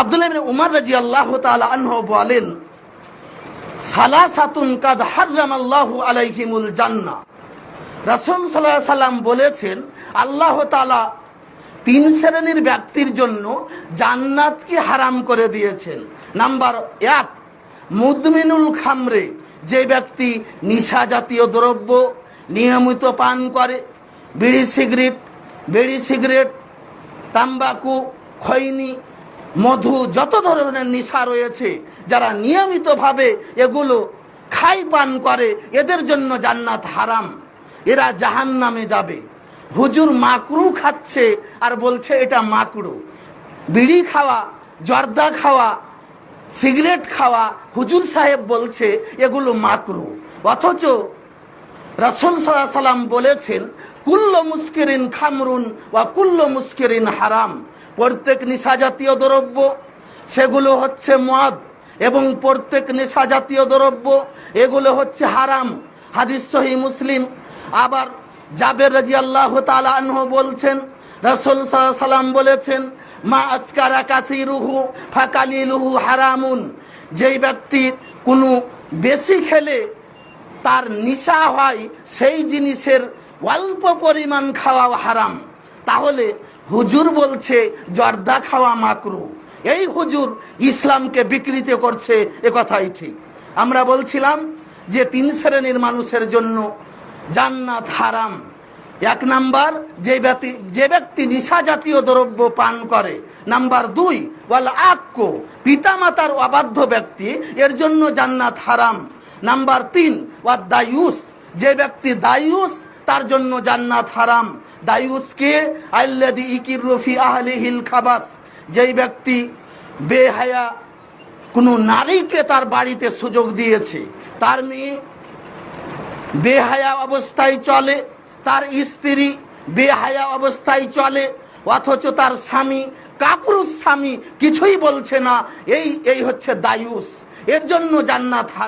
আব্দুল্লাহ ইবনে উমর রাদিয়াল্লাহু তাআলা আনহু বলেন, সালাসাতুন কাদ হারামাল্লাহু আলাইহিমুল জান্নাহ। রাসূল সাল্লাল্লাহু আলাইহি সাল্লাম বলেছেন, আল্লাহ তাআলা তিন শ্রেণীর ব্যক্তির জন্য জান্নাতকে হারাম করে দিয়েছেন। নাম্বার 1, মুদমিনুল খামরে, যে ব্যক্তি নেশা জাতীয় দ্রব্য নিয়মিত পান করে, বিড়ি সিগারেট, তাম্বাকু, খৈনি, মধু, যত ধরনের নেশা রয়েছে, যারা নিয়মিতভাবে এগুলো খাই পান করে, এদের জন্য জান্নাত হারাম, এরা জাহান্নামে যাবে। হুজুর মাকরু খাচ্ছে আর বলছে এটা মাকরু। বিড়ি খাওয়া, জর্দা খাওয়া, সিগারেট খাওয়া, হুজুর সাহেব বলছে এগুলো মাকরু। অথচ রাসূল সাল্লাল্লাহু আলাইহি সাল্লাম বলেছেন, কুল্লু মুস্কিরিন খামরুন ওয়া কুল্লু মুস্কিরিন হারাম। প্রত্যেক নেশা জাতীয় দ্রব্য সেগুলো হচ্ছে মদ, এবং প্রত্যেক নেশা জাতীয় দ্রব্য এগুলো হচ্ছে হারাম। হাদিস সহিহ মুসলিম। আবার জাবের রাদিয়াল্লাহু তাআলা আনহু বলছেন, রাসূল সাল্লাল্লাহু আলাইহি সাল্লাম বলেছেন, মা আসকারা কাসিরুহু ফাকালিলুহু হারামুন। যেই ব্যক্তি কোনো বেশি খেলে তার নেশা হয়, সেই জিনিসের অল্প পরিমাণ খাওয়া হারাম। তাহলে হুজুর বলছে জর্দা খাওয়া মাকরু, এই হুজুর ইসলামকে বিকৃত করছে, এ কথাই ঠিক। আমরা বলছিলাম যে তিন শ্রেণীর মানুষের জন্য জান্নাত হারাম। 1 নাম্বার, যে ব্যক্তি নেশা জাতীয় দ্রব্য পান করে। নাম্বার 2, ওয়াল আক্কু, পিতামাতার অবাধ্য ব্যক্তি, এর জন্য জান্নাত হারাম। নাম্বার 3, ওয়াদ দায়ুস, যে ব্যক্তি দায়ুস, তার জন্য জান্নাত হারাম। দায়ুসকে আল্লাযী ইকিরু ফি আহলিহিল খাবাস, যেই ব্যক্তি বেহায়া কোনো নারীকে তার বাড়িতে সুযোগ দিয়েছে, তার মেয়ে বেহায়া অবস্থায় চলে, তার স্ত্রী বেহায়া অবস্থায় চলে, অথচ তার স্বামী কাপুরুষ স্বামী, কিছুই বলছে না, এই হচ্ছে দায়ুস, এর জন্য জান্নাত হারাম।